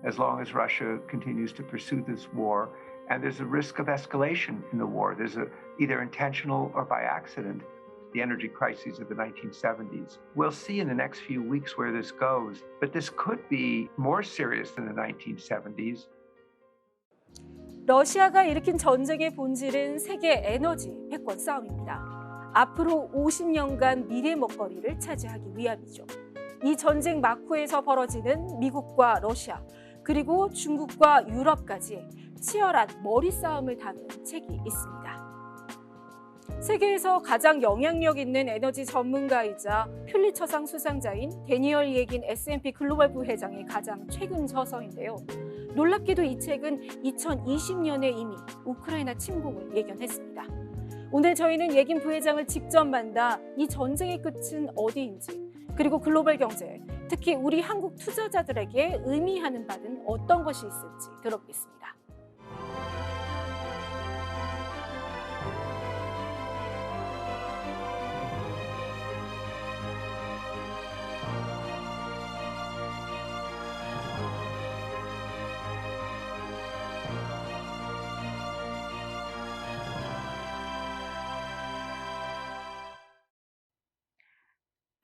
as long as Russia continues to pursue this war. And there's a risk of escalation in the war. There's either intentional or by accident, the energy crises of the 1970s. We'll see in the next few weeks where this goes, but this could be more serious than the 1970s. 러시아가 일으킨 전쟁의 본질은 세계 에너지 패권 싸움입니다. 앞으로 50년간 미래 먹거리를 차지하기 위함이죠. 이 전쟁 막후에서 벌어지는 미국과 러시아, 그리고 중국과 유럽까지 치열한 머리 싸움을 담은 책이 있습니다. 세계에서 가장 영향력 있는 에너지 전문가이자 퓰리처상 수상자인 데니얼 예긴 S&P 글로벌 부회장의 가장 최근 저서인데요. 놀랍게도 이 책은 2020년에 이미 우크라이나 침공을 예견했습니다. 오늘 저희는 예긴 부회장을 직접 만나 이 전쟁의 끝은 어디인지, 그리고 글로벌 경제, 특히 우리 한국 투자자들에게 의미하는 바는 어떤 것이 있을지 들어보겠습니다.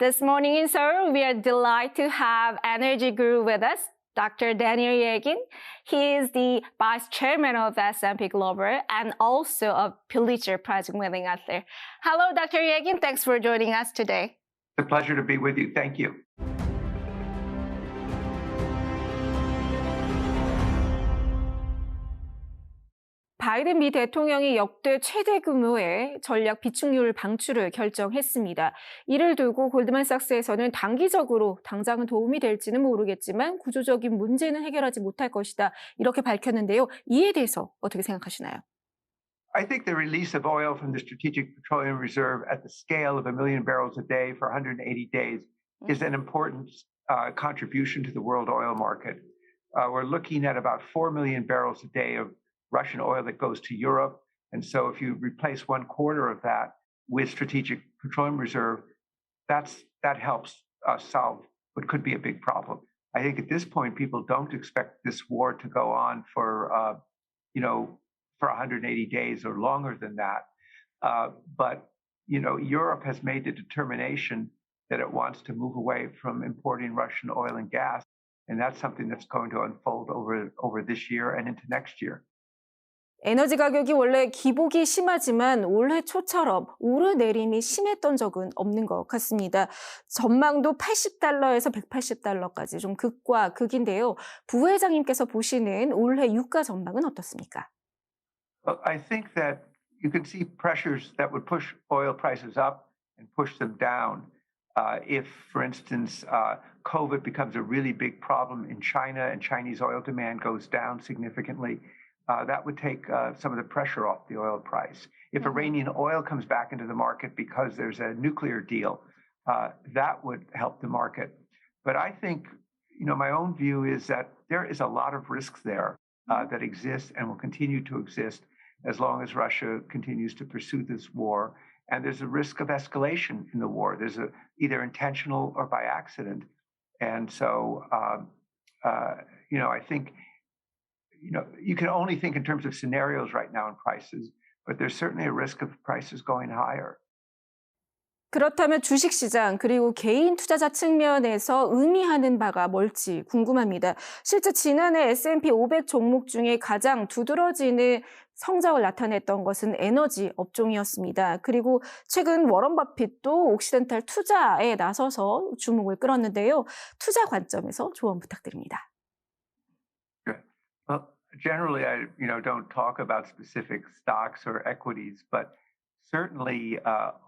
This morning, sir, we are delighted to have Energy Guru with us, Dr. Daniel Yegin. He is the Vice Chairman of S&P Global and also a Pulitzer Prize-winning author. Hello, Dr. Yegin. Thanks for joining us today. It's a pleasure to be with you. Thank you. 바이든 미 대통령이 역대 최대 규모의 전략 비축률 방출을 결정했습니다. 이를 두고 골드만삭스에서는 단기적으로 당장은 도움이 될지는 모르겠지만 구조적인 문제는 해결하지 못할 것이다. 이렇게 밝혔는데요. 이에 대해서 어떻게 생각하시나요? I think the release of oil from the Strategic Petroleum Reserve at the scale of 1 million barrels a day for 180 days is an important contribution to the world oil market. We're looking at about 4 million barrels a day of Russian oil that goes to Europe. And so if you replace 1/4 of that with Strategic Petroleum Reserve, that helps solve what could be a big problem. I think at this point, people don't expect this war to go on for 180 days or longer than that. But Europe has made the determination that it wants to move away from importing Russian oil and gas. And that's something that's going to unfold over this year and into next year. 에너지 가격이 원래 기복이 심하지만 올해 초처럼 오르내림이 심했던 적은 없는 것 같습니다. 전망도 $80에서 $180까지 좀 극과 극인데요. 부회장님께서 보시는 올해 유가 전망은 어떻습니까? Well, I think that you can see pressures that would push oil prices up and push them down. If, for instance, COVID becomes a really big problem in China and Chinese oil demand goes down significantly, that would take some of the pressure off the oil price. If Iranian oil comes back into the market because there's a nuclear deal, that would help the market. But I think, my own view is that there is a lot of risks there that exist and will continue to exist as long as Russia continues to pursue this war. And there's a risk of escalation in the war. There's either intentional or by accident. And so, I think, you can only think in terms of scenarios right now in prices, but there's certainly a risk of prices going higher. 그렇다면 주식시장 그리고 개인 투자자 측면에서 의미하는 바가 뭘지 궁금합니다. 실제 지난해 S&P 500 종목 중에 가장 두드러지는 성적을 나타냈던 것은 에너지 업종이었습니다. 그리고 최근 워런 버핏도 옥시덴탈 투자에 나서서 주목을 끌었는데요. 투자 관점에서 조언 부탁드립니다. Well, generally, I don't talk about specific stocks or equities, but certainly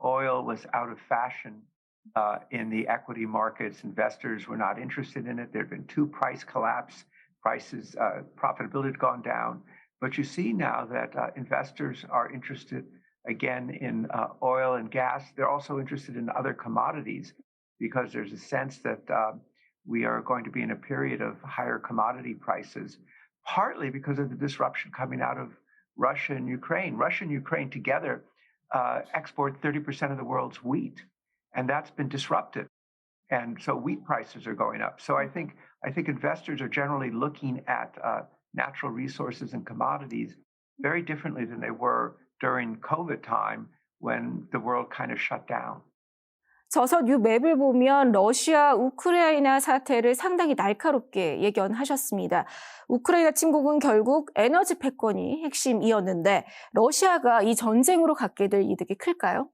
oil was out of fashion in the equity markets. Investors were not interested in it. There have been 2 price collapse. Prices, profitability had gone down. But you see now that investors are interested again in oil and gas. They're also interested in other commodities because there's a sense that we are going to be in a period of higher commodity prices, partly because of the disruption coming out of Russia and Ukraine. Russia and Ukraine together export 30% of the world's wheat, and that's been disrupted. and so wheat prices are going up. So I think investors are generally looking at natural resources and commodities very differently than they were during COVID time when the world kind of shut down. 저서 뉴맵을 보면 러시아 우크라이나 사태를 상당히 날카롭게 예견하셨습니다. 우크라이나 침공은 결국 에너지 패권이 핵심이었는데 러시아가 이 전쟁으로 갖게 될 이득이 클까요?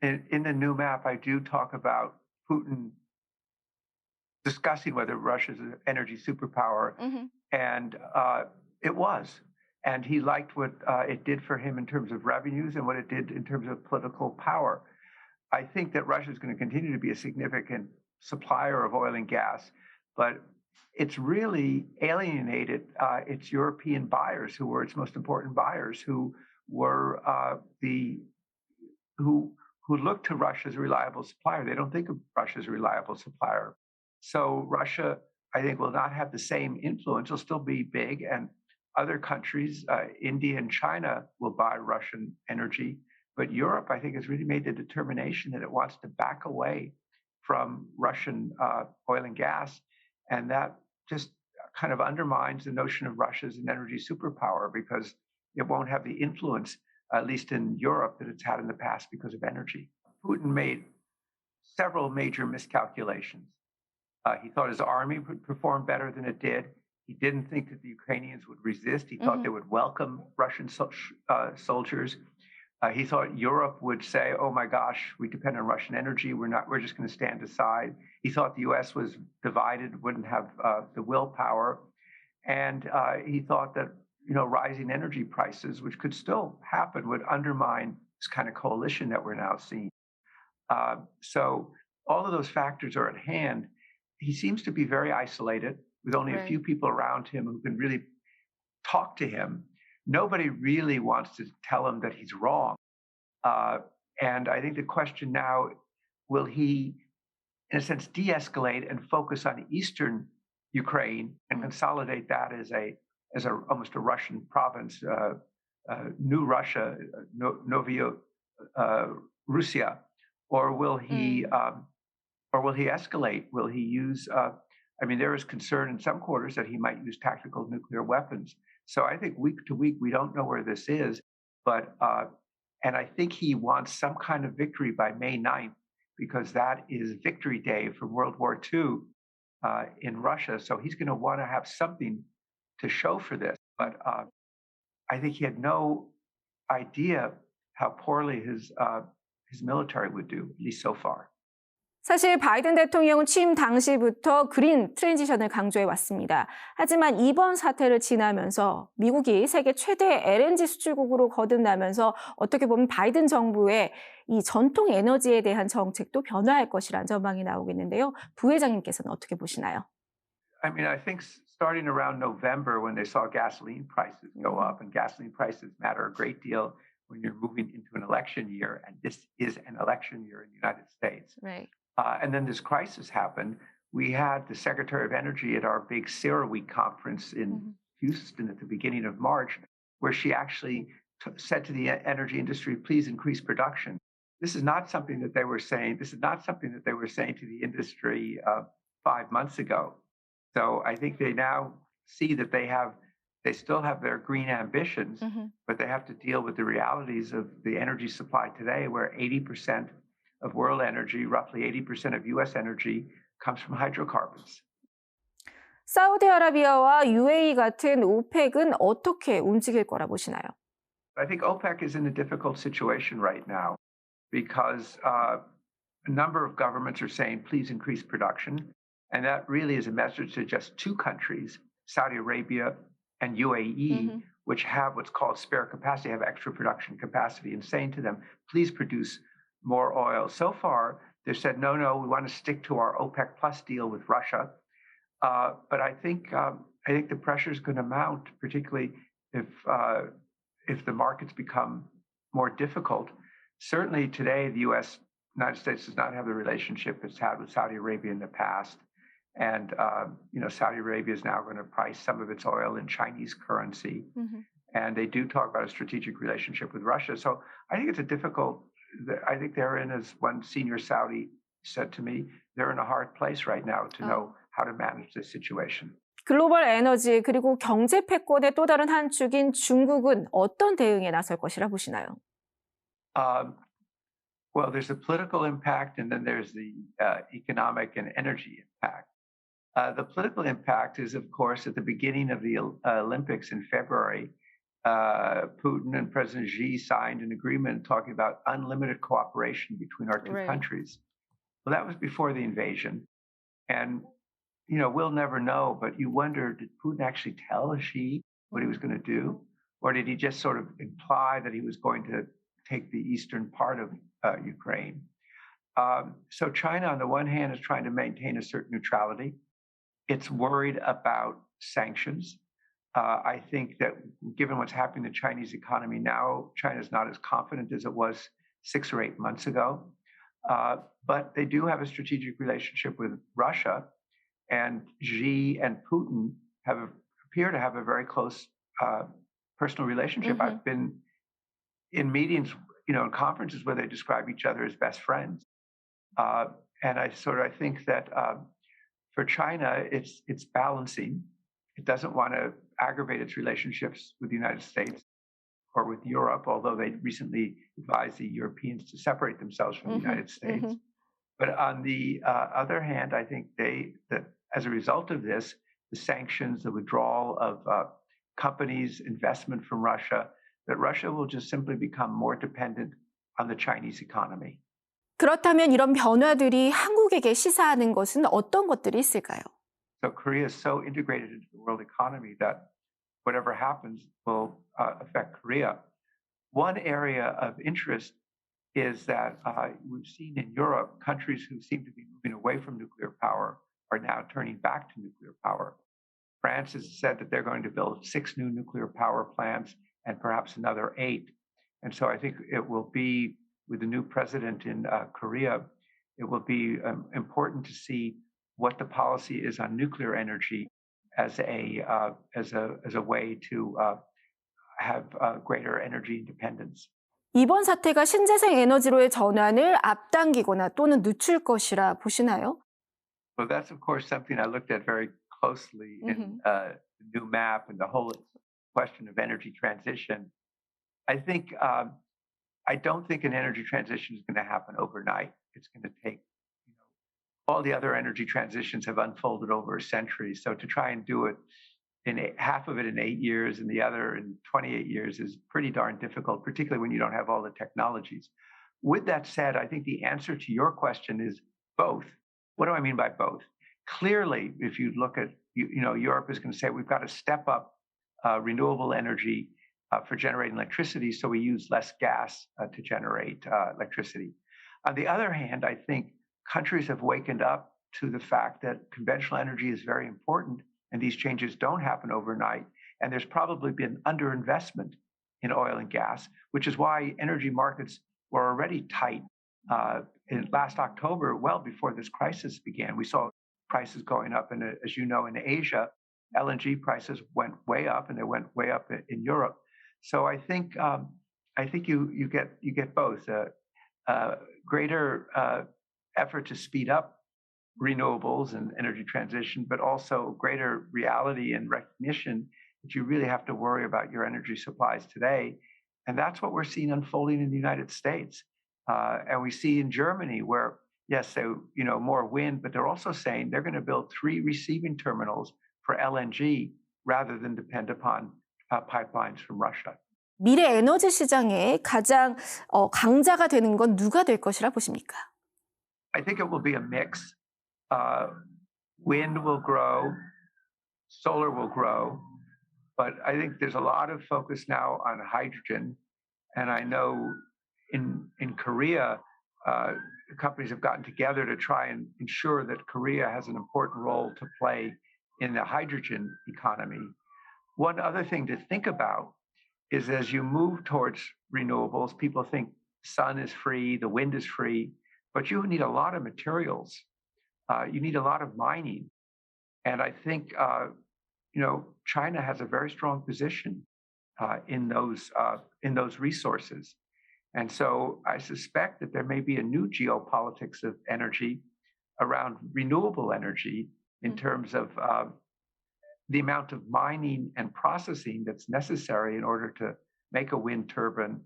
In the new map, I do talk about Putin discussing whether Russia's an energy superpower, and it was. And he liked what it did for him in terms of revenues and what it did in terms of political power. I think that Russia is going to continue to be a significant supplier of oil and gas, but it's really alienated its European buyers, who were its most important buyers, who were who look to Russia as a reliable supplier. They don't think of Russia as a reliable supplier. So Russia, I think, will not have the same influence. It'll still be big, and other countries, India and China, will buy Russian energy. But Europe, I think, has really made the determination that it wants to back away from Russian oil and gas. And that just kind of undermines the notion of Russia as an energy superpower, because it won't have the influence, at least in Europe, that it's had in the past because of energy. Putin made several major miscalculations. He thought his army would perform better than it did. He didn't think that the Ukrainians would resist. He thought they would welcome Russian soldiers. He thought Europe would say, "Oh my gosh, we depend on Russian energy. We're just going to stand aside." He thought the U.S. was divided, wouldn't have the willpower, and he thought that rising energy prices, which could still happen, would undermine this kind of coalition that we're now seeing. So all of those factors are at hand. He seems to be very isolated, with only a few people around him who can really talk to him. Nobody really wants to tell him that he's wrong. And I think the question now, will he, in a sense, de-escalate and focus on eastern Ukraine and consolidate that as almost a Russian province, new Russia, Novaya Russia, or will he escalate? Will he use? There is concern in some quarters that he might use tactical nuclear weapons. So I think week to week, we don't know where this is, but and I think he wants some kind of victory by May 9th, because that is Victory Day from World War II in Russia. So he's going to want to have something to show for this. But I think he had no idea how poorly his military would do, at least so far. 사실 바이든 대통령은 취임 당시부터 그린 트랜지션을 강조해 왔습니다. 하지만 이번 사태를 지나면서 미국이 세계 최대 LNG 수출국으로 거듭나면서 어떻게 보면 바이든 정부의 이 전통 에너지에 대한 정책도 변화할 것이라는 전망이 나오겠는데요. 부회장님께서는 어떻게 보시나요? I think starting around November, when they saw gasoline prices go up, and gasoline prices matter a great deal when you're moving into an election year, and this is an election year in the United States. Right. And then this crisis happened. We had the Secretary of Energy at our big CERAWeek conference in Houston at the beginning of March, where she actually said to the energy industry, "Please increase production." This is not something that they were saying. This is not something that they were saying to the industry 5 months ago. So I think they now see that they still have their green ambitions, but they have to deal with the realities of the energy supply today, where 80% of world energy, roughly 80% of U.S. energy, comes from hydrocarbons. 사우디아라비아와 UAE 같은 오펙은 어떻게 움직일 거라 보시나요? I think OPEC is in a difficult situation right now because a number of governments are saying, please increase production. And that really is a message to just two countries, Saudi Arabia and UAE, which have what's called spare capacity, have extra production capacity, and saying to them, please produce more oil. So far, they've said, no, we want to stick to our OPEC plus deal with Russia. But I think the pressure is going to mount, particularly if the markets become more difficult. Certainly today, the United States does not have the relationship it's had with Saudi Arabia in the past. And Saudi Arabia is now going to price some of its oil in Chinese currency. And they do talk about a strategic relationship with Russia. So I think it's I think they're in, as one senior Saudi said to me, they're in a hard place right now to know how to manage this situation. 글로벌 에너지 그리고 경제 패권의 또 다른 한 축인 중국은 어떤 대응에 나설 것이라 보시나요? Well, there's the political impact, and then there's the economic and energy impact. The political impact is, of course, at the beginning of the Olympics in February, Putin and President Xi signed an agreement talking about unlimited cooperation between our two countries. Well, that was before the invasion. And, you know, we'll never know, but you wonder, did Putin actually tell Xi what he was going to do? Or did he just sort of imply that he was going to take the eastern part of Ukraine? So China, on the one hand, is trying to maintain a certain neutrality. It's worried about sanctions. I think that given what's happening in the Chinese economy now, China's not as confident as it was 6 or 8 months ago. But they do have a strategic relationship with Russia, and Xi and Putin appear to have a very close personal relationship. I've been in meetings, you know, in conferences where they describe each other as best friends. And I think that for China, it's balancing. It doesn't want to aggravate its relationships with the United States or with Europe, although they recently advised the Europeans to separate themselves from the United States. But on the other hand, I think that as a result of this, the sanctions, the withdrawal of companies' investment from Russia, that Russia will just simply become more dependent on the Chinese economy. 그렇다면 이런 변화들이 한국에게 시사하는 것은 어떤 것들이 있을까요? So Korea is so integrated into the world economy that whatever happens will affect Korea. One area of interest is that we've seen in Europe, countries who seem to be moving away from nuclear power are now turning back to nuclear power. France has said that they're going to build 6 new nuclear power plants and perhaps another 8. And so I think it will be, with the new president in Korea, it will be important to see what the policy is on nuclear energy as a way to have greater energy independence. 이번 사태가 신재생 에너지로의 전환을 앞당기거나 또는 늦출 것이라 보시나요? Well, that's of course something I looked at very closely in the new map and the whole question of energy transition. I don't think an energy transition is going to happen overnight. It's going to take, all the other energy transitions have unfolded over a century. So to try and do it half of it in 8 years and the other in 28 years is pretty darn difficult, particularly when you don't have all the technologies. With that said, I think the answer to your question is both. What do I mean by both? Clearly, if you look at, Europe is going to say we've got to step up renewable energy for generating electricity, so we use less gas to generate electricity. On the other hand, I think countries have wakened up to the fact that conventional energy is very important, and these changes don't happen overnight. And there's probably been underinvestment in oil and gas, which is why energy markets were already tight. In last October, well before this crisis began, we saw prices going up, and as you know, in Asia, LNG prices went way up, and they went way up in Europe. So I think you get both greater effort to speed up renewables and energy transition, but also greater reality and recognition that you really have to worry about your energy supplies today. And that's what we're seeing unfolding in the United States. And we see in Germany where, yes, more wind, but they're also saying they're going to build 3 receiving terminals for LNG rather than depend upon pipelines from Russia. 미래 에너지 시장에 가장 강자가 되는 건 누가 될 것이라 보십니까? I think it will be a mix. Wind will grow, solar will grow, but I think there's a lot of focus now on hydrogen. And I know in Korea, companies have gotten together to try and ensure that Korea has an important role to play in the hydrogen economy. One other thing to think about is as you move towards renewables, people think sun is free, the wind is free, but you need a lot of materials. You need a lot of mining. And I think, China has a very strong position in those resources. And so I suspect that there may be a new geopolitics of energy around renewable energy in terms of the amount of mining and processing that's necessary in order to make a wind turbine,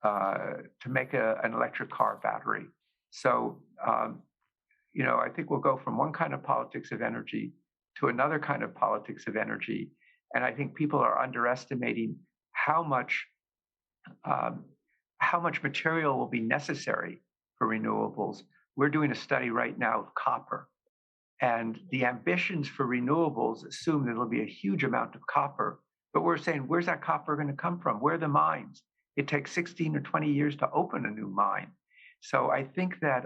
to make an electric car battery. So, I think we'll go from one kind of politics of energy to another kind of politics of energy. And I think people are underestimating how much material will be necessary for renewables. We're doing a study right now of copper. And the ambitions for renewables assume that there'll be a huge amount of copper. But we're saying, where's that copper going to come from? Where are the mines? It takes 16 or 20 years to open a new mine. So I think that,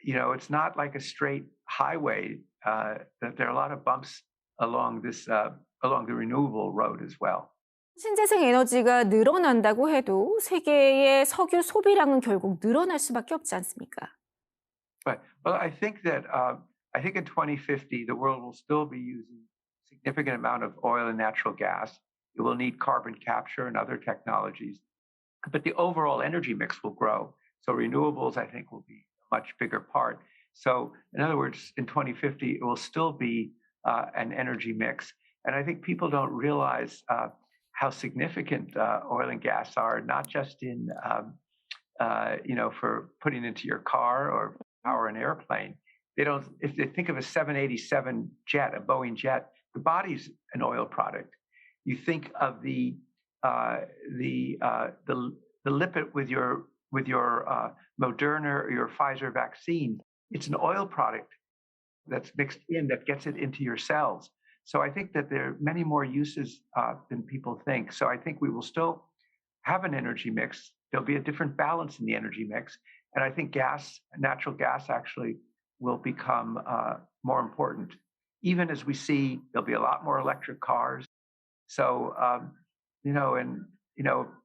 it's not like a straight highway, that there are a lot of bumps along the renewable road as well. 신재생 에너지가 늘어난다고 해도 세계의 석유 소비량은 결국 늘어날 수밖에 없지 않습니까? But I think that in 2050 the world will still be using a significant amount of oil and natural gas. It will need carbon capture and other technologies, but the overall energy mix will grow. So renewables, I think, will be a much bigger part. So in other words, in 2050 it will still be an energy mix, and I think people don't realize how significant oil and gas are, not just in for putting into your car or power an airplane. If they think of a 787 jet, a Boeing jet, the body's an oil product. You think of the lipid with your Moderna or your Pfizer vaccine. It's an oil product that's mixed in that gets it into your cells. So I think that there are many more uses than people think. So I think we will still have an energy mix. There'll be a different balance in the energy mix. And I think natural gas actually will become more important. Even as we see, there'll be a lot more electric cars. So,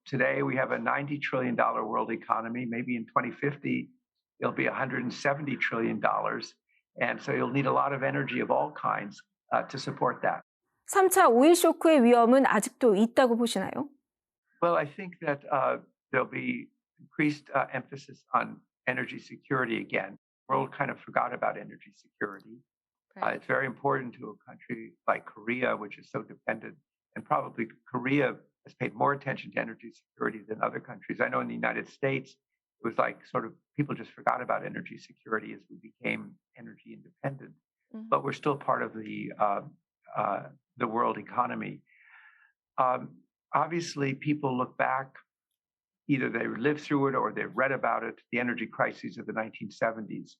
today we have a $90 trillion world economy. Maybe in 2050, it'll be $170 trillion. And so you'll need a lot of energy of all kinds to support that. 3차 오일 쇼크의 위험은 아직도 있다고 보시나요? Well, I think that there'll be increased emphasis on energy security again. The world kind of forgot about energy security. Right. It's very important to a country like Korea, which is so dependent, and probably Korea has paid more attention to energy security than other countries. I know in the United States, it was like sort of people just forgot about energy security as we became energy independent. Mm-hmm. But we're still part of the world economy. Obviously, people look back, either they lived through it or they've read about it, the energy crises of the 1970s.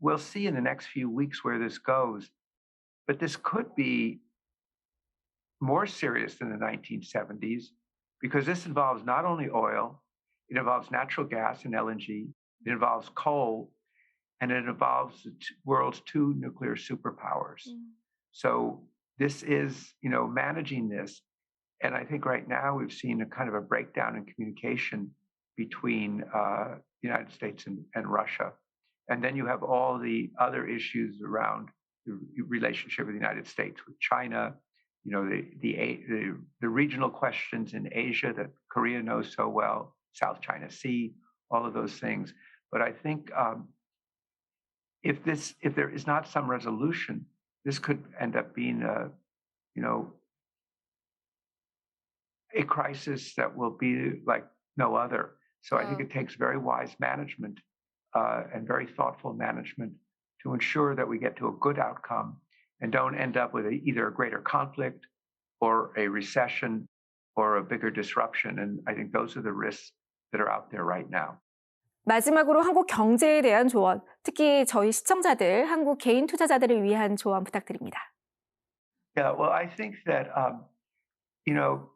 We'll see in the next few weeks where this goes, but this could be more serious than the 1970s because this involves not only oil, it involves natural gas and LNG, it involves coal, and it involves the world's two nuclear superpowers. Mm. So this is, managing this. And I think right now we've seen a kind of a breakdown in communication between the United States and Russia. And then you have all the other issues around the relationship with the United States with China, the regional questions in Asia that Korea knows so well, South China Sea, all of those things. But I think if there is not some resolution, this could end up being a crisis that will be like no other. So I think it takes very wise management and very thoughtful management to ensure that we get to a good outcome and don't end up with either a greater conflict or a recession or a bigger disruption. And I think those are the risks that are out there right now. 마지막으로 한국 경제에 대한 조언, 특히 저희 시청자들, 한국 개인 투자자들을 위한 조언 부탁드립니다. Yeah, well, I think that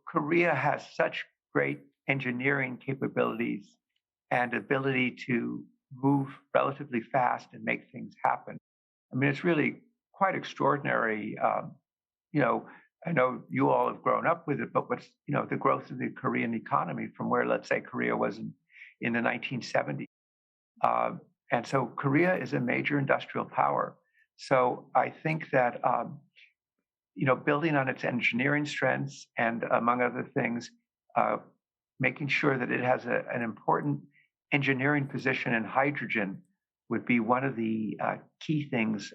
Korea has such great engineering capabilities and ability to move relatively fast and make things happen. I mean, it's really quite extraordinary. I know you all have grown up with it, but what's the growth of the Korean economy from where, let's say, Korea was in the 1970s. And so Korea is a major industrial power. So I think that, building on its engineering strengths and among other things, making sure that it has an important engineering position in hydrogen would be one of the key things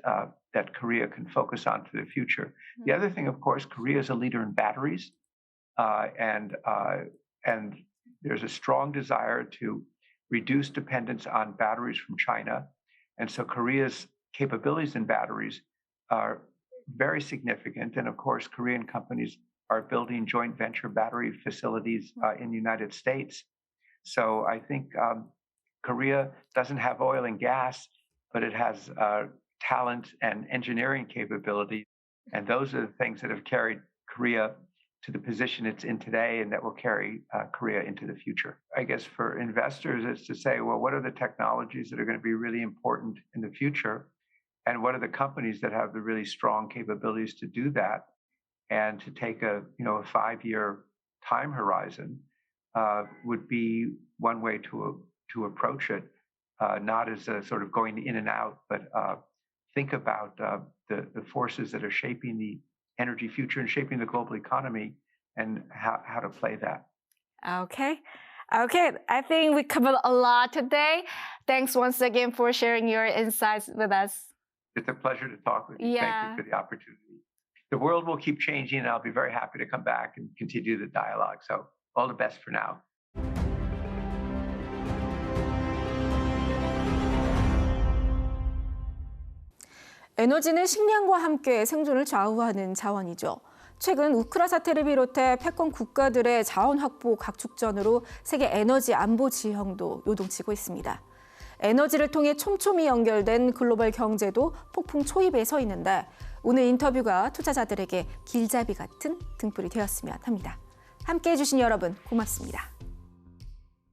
that Korea can focus on for the future. The other thing, of course, Korea is a leader in batteries, and there's a strong desire to reduce dependence on batteries from China. And so Korea's capabilities in batteries are very significant. And of course, Korean companies are building joint venture battery facilities in the United States. So I think Korea doesn't have oil and gas, but it has talent and engineering capability. And those are the things that have carried Korea to the position it's in today and that will carry Korea into the future. I guess for investors, it's to say, well, what are the technologies that are going to be really important in the future? And what are the companies that have the really strong capabilities to do that? And to take a 5-year time horizon would be one way to approach it, not as a sort of going in and out, but think about the forces that are shaping the energy future and shaping the global economy and how to play that. Okay, I think we covered a lot today. Thanks once again for sharing your insights with us. It's a pleasure to talk with you. Yeah. Thank you for the opportunity. The world will keep changing, and I'll be very happy to come back and continue the dialogue. So all the best for now. 에너지는 식량과 함께 생존을 좌우하는 자원이죠. 최근 우크라 사태를 비롯해 패권 국가들의 자원 확보 각축전으로 세계 에너지 안보 지형도 요동치고 있습니다. 에너지를 통해 촘촘히 연결된 글로벌 경제도 폭풍 초입에 서 있는데 오늘 인터뷰가 투자자들에게 길잡이 같은 등불이 되었으면 합니다. 함께해 주신 여러분 고맙습니다.